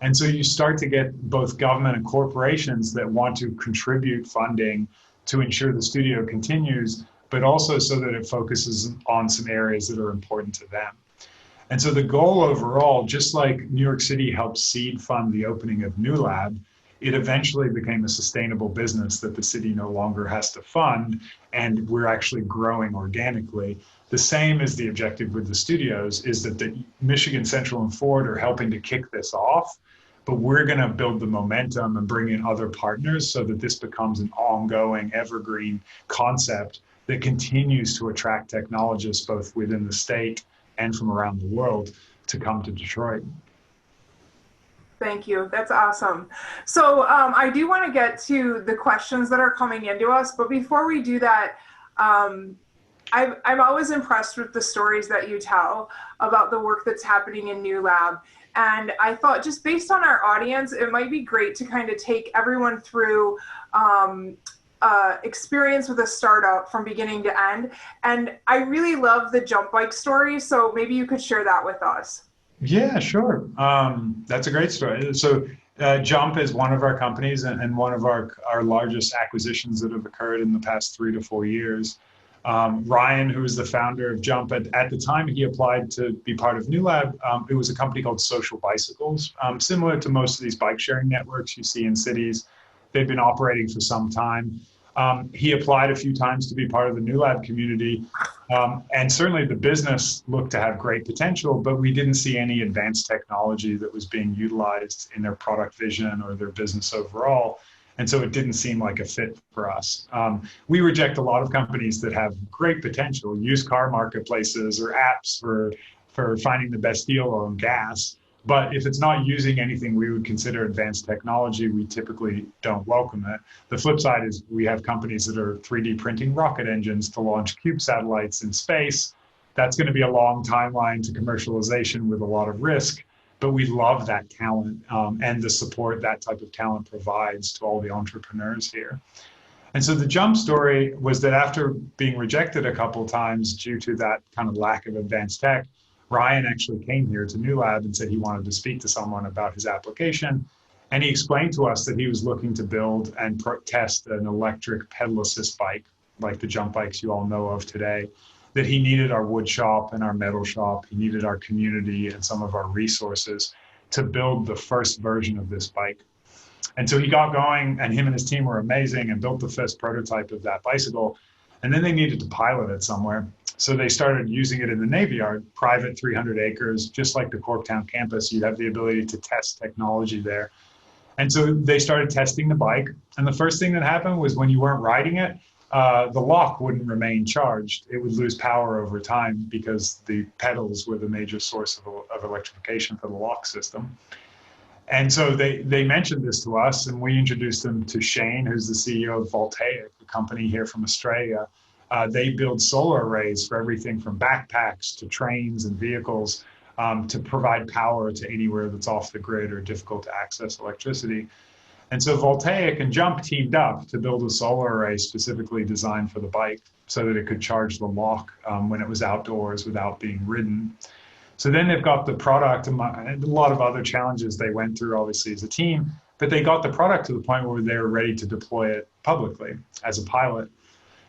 And so you start to get both government and corporations that want to contribute funding to ensure the studio continues, but also so that it focuses on some areas that are important to them. And so the goal overall, just like New York City helped seed fund the opening of Newlab, it eventually became a sustainable business that the city no longer has to fund, and we're actually growing organically. The same as the objective with the studios is that the Michigan Central and Ford are helping to kick this off, but we're going to build the momentum and bring in other partners so that this becomes an ongoing, evergreen concept that continues to attract technologists both within the state and from around the world to come to Detroit. Thank you. That's awesome. So I do want to get to the questions that are coming into us, but before we do that, I'm always impressed with the stories that you tell about the work that's happening in Newlab. And I thought, just based on our audience, it might be great to kind of take everyone through experience with a startup from beginning to end. And I really love the jump bike story, so maybe you could share that with us. Yeah, sure. That's a great story. So Jump is one of our companies and one of our largest acquisitions that have occurred in the past 3 to 4 years. Ryan, who is the founder of Jump, at the time he applied to be part of Newlab, it was a company called Social Bicycles, similar to most of these bike sharing networks you see in cities. They've been operating for some time. He applied a few times to be part of the Newlab community, and certainly the business looked to have great potential, but we didn't see any advanced technology that was being utilized in their product vision or their business overall. And so it didn't seem like a fit for us. We reject a lot of companies that have great potential, used car marketplaces or apps for finding the best deal on gas. But if it's not using anything we would consider advanced technology, we typically don't welcome it. The flip side is we have companies that are 3D printing rocket engines to launch cube satellites in space. That's going to be a long timeline to commercialization with a lot of risk. But we love that talent and the support that type of talent provides to all the entrepreneurs here. And so the Jump story was that after being rejected a couple of times due to that kind of lack of advanced tech, Ryan actually came here to Newlab and said he wanted to speak to someone about his application. And he explained to us that he was looking to build and test an electric pedal assist bike, like the Jump bikes you all know of today, that he needed our wood shop and our metal shop. He needed our community and some of our resources to build the first version of this bike. And so he got going, and him and his team were amazing and built the first prototype of that bicycle. And then they needed to pilot it somewhere. So they started using it in the Navy Yard, private 300 acres, just like the Corktown campus. You'd have the ability to test technology there. And so they started testing the bike. And the first thing that happened was when you weren't riding it, the lock wouldn't remain charged. It would lose power over time because the pedals were the major source of electrification for the lock system. And so they mentioned this to us, and we introduced them to Shane, who's the CEO of Voltaic, a company here from Australia. They build solar arrays for everything from backpacks to trains and vehicles, to provide power to anywhere that's off the grid or difficult to access electricity. And so Voltaic and Jump teamed up to build a solar array specifically designed for the bike so that it could charge the lock when it was outdoors without being ridden. So then they've got the product, and a lot of other challenges they went through, obviously, as a team, but they got the product to the point where they were ready to deploy it publicly as a pilot.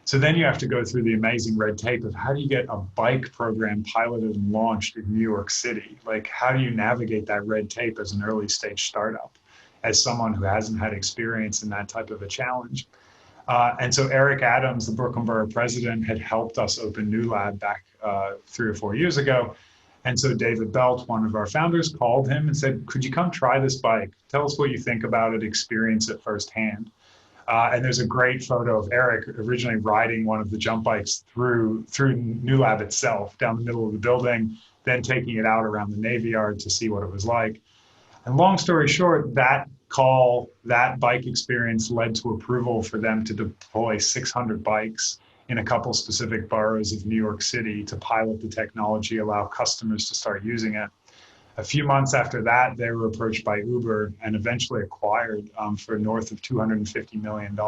So then you have to go through the amazing red tape of how do you get a bike program piloted and launched in New York City? Like, how do you navigate that red tape as an early stage startup, as someone who hasn't had experience in that type of a challenge? And so Eric Adams, the Brooklyn Borough president, had helped us open Newlab back 3 or 4 years ago. And so David Belt, one of our founders, called him and said, could you come try this bike? Tell us what you think about it, experience it firsthand. And there's a great photo of Eric originally riding one of the jump bikes through Newlab itself, down the middle of the building, then taking it out around the Navy Yard to see what it was like. And long story short, that bike experience led to approval for them to deploy 600 bikes in a couple specific boroughs of New York City to pilot the technology, allow customers to start using it. A few months after that, they were approached by Uber and eventually acquired for north of $250 million.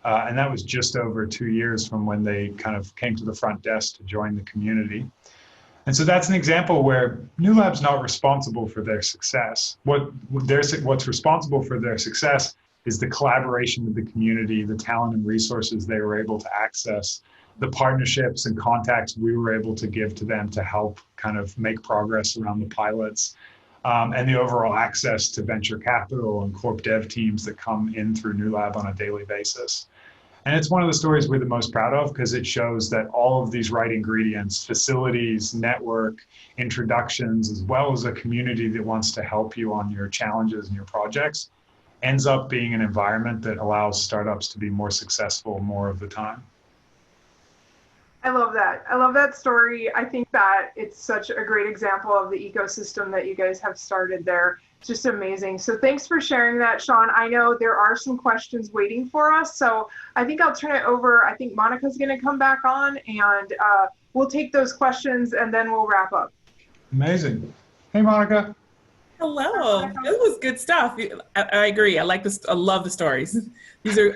And that was just over 2 years from when they kind of came to the front desk to join the community. And so that's an example where Newlab's not responsible for their success. What's responsible for their success is the collaboration with the community, the talent and resources they were able to access, the partnerships and contacts we were able to give to them to help kind of make progress around the pilots, and the overall access to venture capital and corp dev teams that come in through Newlab on a daily basis. And it's one of the stories we're the most proud of because it shows that all of these right ingredients, facilities, network, introductions, as well as a community that wants to help you on your challenges and your projects, ends up being an environment that allows startups to be more successful more of the time. I love that. I love that story. I think that it's such a great example of the ecosystem that you guys have started there. It's just amazing. So thanks for sharing that, Shaun. I know there are some questions waiting for us. So I think I'll turn it over. I think Monica's going to come back on and we'll take those questions and then we'll wrap up. Amazing. Hey, Monica. Hello. This was good stuff. I agree. I like this. I love the stories.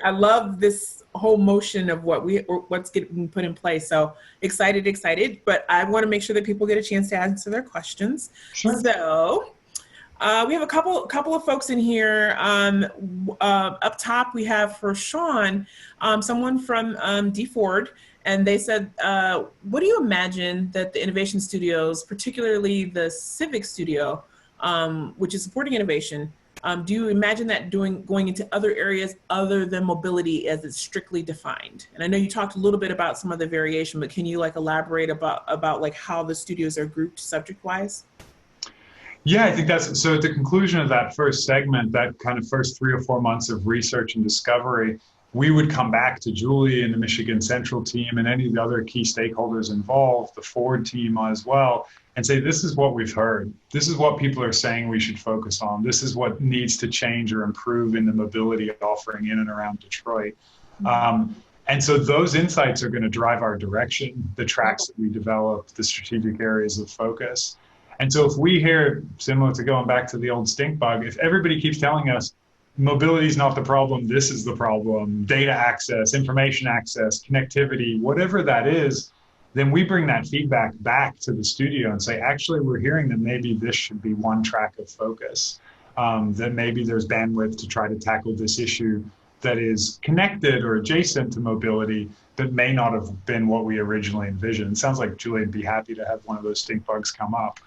I love this whole motion of what's getting put in place. So excited. But I want to make sure that people get a chance to answer their questions. Sure. So we have a couple of folks in here. Up top, we have for Shaun, someone from D Ford. And they said, what do you imagine that the innovation studios, particularly the Civic Studio, which is supporting innovation, do you imagine that going into other areas other than mobility as it's strictly defined? And I know you talked a little bit about some of the variation, but can you elaborate about like how the studios are grouped subject-wise? Yeah, I think so at the conclusion of that first segment, that kind of first 3 or 4 months of research and discovery, we would come back to Julie and the Michigan Central team and any of the other key stakeholders involved, the Ford team as well, and say, this is what we've heard. This is what people are saying we should focus on. This is what needs to change or improve in the mobility offering in and around Detroit. And so those insights are going to drive our direction, the tracks that we develop, the strategic areas of focus. And so if we hear, similar to going back to the old stink bug, if everybody keeps telling us, mobility is not the problem, this is the problem, data access, information access, connectivity, whatever that is, then we bring that feedback back to the studio and say, actually, we're hearing that maybe this should be one track of focus, that maybe there's bandwidth to try to tackle this issue that is connected or adjacent to mobility that may not have been what we originally envisioned. It sounds like Julie would be happy to have one of those stink bugs come up.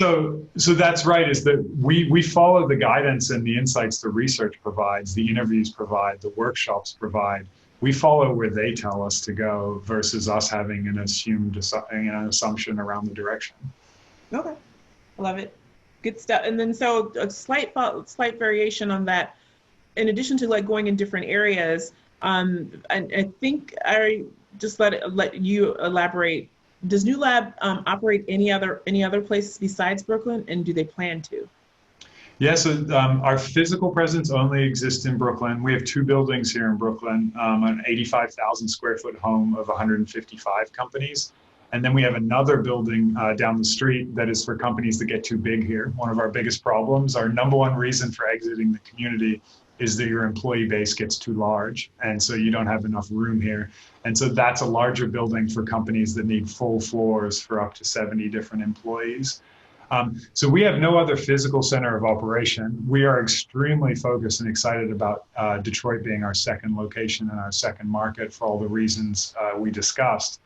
So that's right, is that we follow the guidance and the insights the research provides, the interviews provide, the workshops provide. We follow where they tell us to go versus us having an assumption around the direction. Okay, love it. Good stuff. And then so a slight variation on that, in addition to going in different areas, and I think I just let you elaborate. Does Newlab operate any other places besides Brooklyn, and do they plan to? Yeah, so our physical presence only exists in Brooklyn. We have 2 buildings here in Brooklyn, an 85,000 square foot home of 155 companies. And then we have another building down the street that is for companies that get too big here. One of our biggest problems, our number one reason for exiting the community, is that your employee base gets too large. And so you don't have enough room here. And so that's a larger building for companies that need full floors for up to 70 different employees. So we have no other physical center of operation. We are extremely focused and excited about Detroit being our second location and our second market for all the reasons we discussed.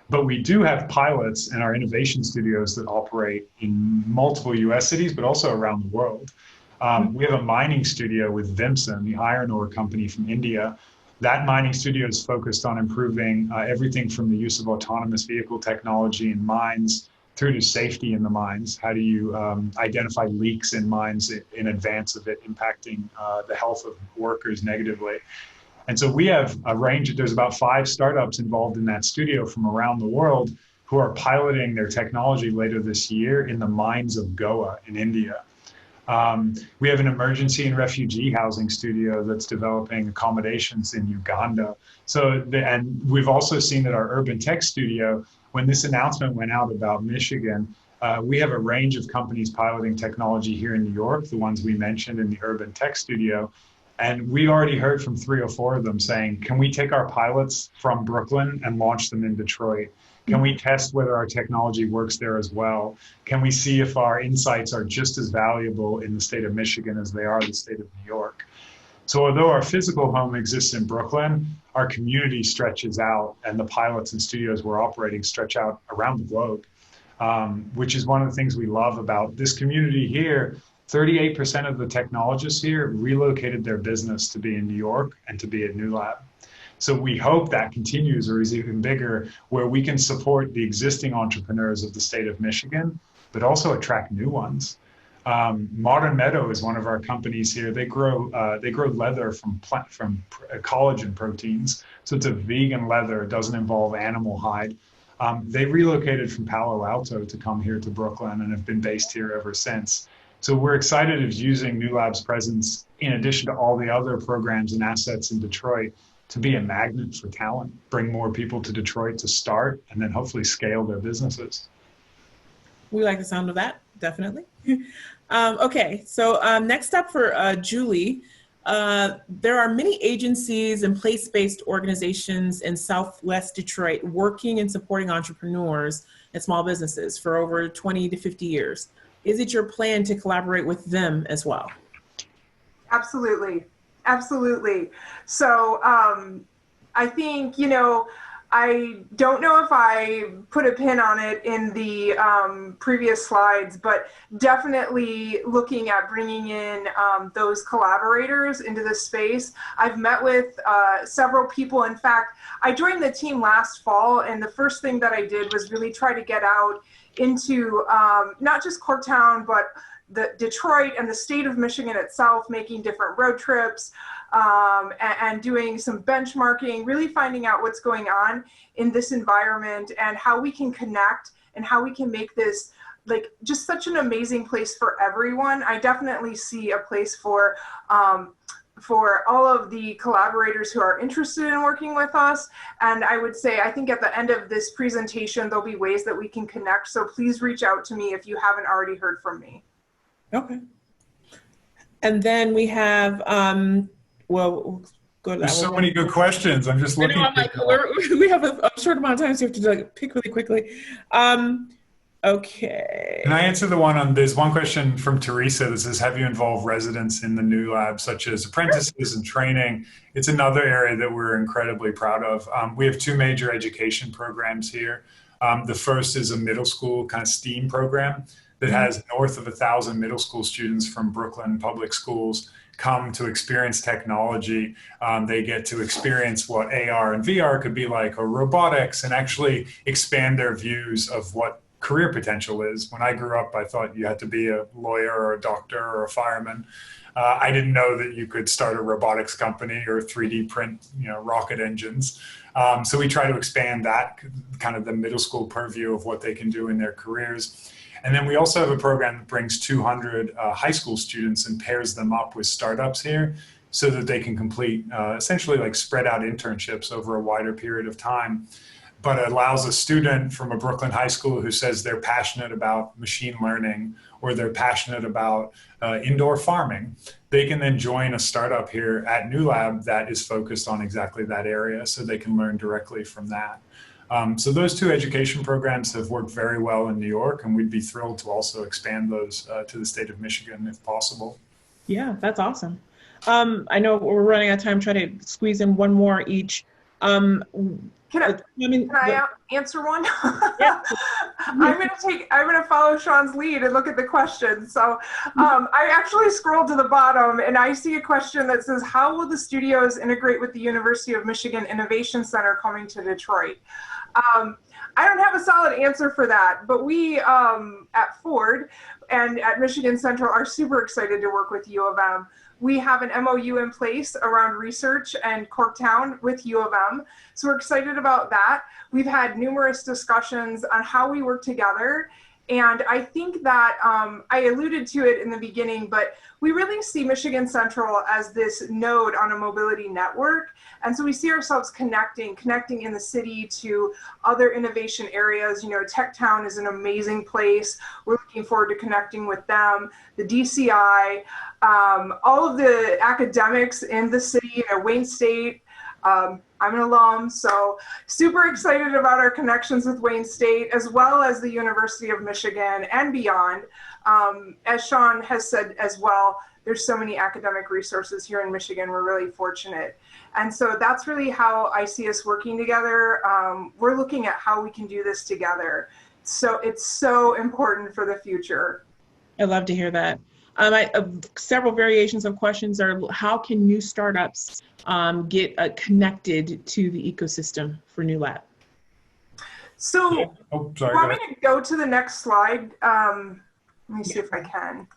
But we do have pilots in our innovation studios that operate in multiple US cities, but also around the world. We have a mining studio with Vimson, the iron ore company from India. That mining studio is focused on improving everything from the use of autonomous vehicle technology in mines through to safety in the mines. How do you identify leaks in mines in advance of it impacting the health of workers negatively? And so we have a range, there's about 5 startups involved in that studio from around the world who are piloting their technology later this year in the mines of Goa in India. We have an emergency and refugee housing studio that's developing accommodations in Uganda. And we've also seen that our urban tech studio, when this announcement went out about Michigan, we have a range of companies piloting technology here in New York, the ones we mentioned in the urban tech studio. And we already heard from 3 or 4 of them saying, can we take our pilots from Brooklyn and launch them in Detroit? Can we test whether our technology works there as well? Can we see if our insights are just as valuable in the state of Michigan as they are in the state of New York? So although our physical home exists in Brooklyn, our community stretches out, and the pilots and studios we're operating stretch out around the globe, which is one of the things we love about this community here. 38% of the technologists here relocated their business to be in New York and to be at Newlab. So we hope that continues or is even bigger, where we can support the existing entrepreneurs of the state of Michigan, but also attract new ones. Modern Meadow is one of our companies here. They grow leather from collagen proteins. So it's a vegan leather. It doesn't involve animal hide. They relocated from Palo Alto to come here to Brooklyn and have been based here ever since. So we're excited of using Newlab's presence, in addition to all the other programs and assets in Detroit, to be a magnet for talent, bring more people to Detroit to start, and then hopefully scale their businesses. We like the sound of that, definitely. Okay, so next up for Julie, there are many agencies and place-based organizations in Southwest Detroit working and supporting entrepreneurs and small businesses for over 20 to 50 years. Is it your plan to collaborate with them as well? Absolutely. Absolutely. So I think, I don't know if I put a pin on it in the previous slides, but definitely looking at bringing in those collaborators into the space. I've met with several people. In fact, I joined the team last fall, and the first thing that I did was really try to get out into not just Corktown, but the Detroit and the state of Michigan itself, making different road trips and doing some benchmarking, really finding out what's going on in this environment and how we can connect and how we can make this like just such an amazing place for everyone. I definitely see a place for all of the collaborators who are interested in working with us. And I would say, I think at the end of this presentation, there'll be ways that we can connect. So please reach out to me if you haven't already heard from me. Okay. And then we have, well, go to that. There's so many good questions. I'm just looking. I'm like, we have a short amount of time, so you have to like, pick really quickly. Okay. Can I answer the one on, there's one question from Teresa that says, have you involved residents in the Newlab, such as apprentices and training? It's another area that we're incredibly proud of. We have 2 major education programs here. The first is a middle school kind of STEAM program that has north of 1,000 middle school students from Brooklyn public schools come to experience technology. They get to experience what AR and VR could be like, or robotics, and actually expand their views of what career potential is. When I grew up, I thought you had to be a lawyer or a doctor or a fireman. I didn't know that you could start a robotics company or 3D print, rocket engines. So we try to expand that, kind of the middle school purview of what they can do in their careers. And then we also have a program that brings 200 high school students and pairs them up with startups here so that they can complete essentially like spread out internships over a wider period of time. But it allows a student from a Brooklyn high school who says they're passionate about machine learning or they're passionate about indoor farming, they can then join a startup here at Newlab that is focused on exactly that area, so they can learn directly from that. So those two education programs have worked very well in New York, and we'd be thrilled to also expand those to the state of Michigan if possible. Yeah, that's awesome. I know we're running out of time. Try to squeeze in one more each. Can I answer one? Yeah. I'm gonna follow Shaun's lead and look at the questions. So I actually scrolled to the bottom and I see a question that says, how will the studios integrate with the University of Michigan Innovation Center coming to Detroit? I don't have a solid answer for that, but we at Ford and at Michigan Central are super excited to work with U of M. We have an MOU in place around research and Corktown with U of M. So we're excited about that. We've had numerous discussions on how we work together. And I think that I alluded to it in the beginning, but we really see Michigan Central as this node on a mobility network. And so we see ourselves connecting in the city to other innovation areas. Techtown is an amazing place. We're looking forward to connecting with them. The DCI, all of the academics in the city, Wayne State. I'm an alum, so super excited about our connections with Wayne State, as well as the University of Michigan and beyond. As Shaun has said as well, there's so many academic resources here in Michigan. We're really fortunate. And so that's really how I see us working together. We're looking at how we can do this together. So it's so important for the future. I love to hear that. Several variations of questions are, how can new startups get connected to the ecosystem for Newlab? So you want me to go to the next slide? Let me see if I can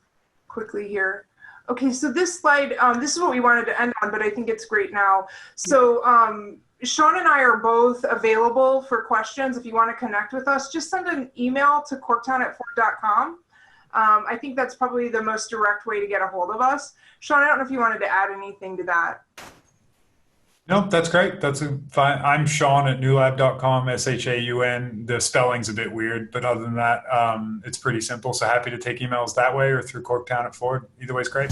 quickly here. Okay, so this slide, this is what we wanted to end on, but I think it's great now. So Shaun and I are both available for questions. If you want to connect with us, just send an email to corktown@ford.com. I think that's probably the most direct way to get a hold of us. Shaun, I don't know if you wanted to add anything to that. No, that's great. That's fine. I'm Shaun at newlab.com, SHAUN. The spelling's a bit weird, but other than that, it's pretty simple. So happy to take emails that way or through Corktown at Ford. Either way is great.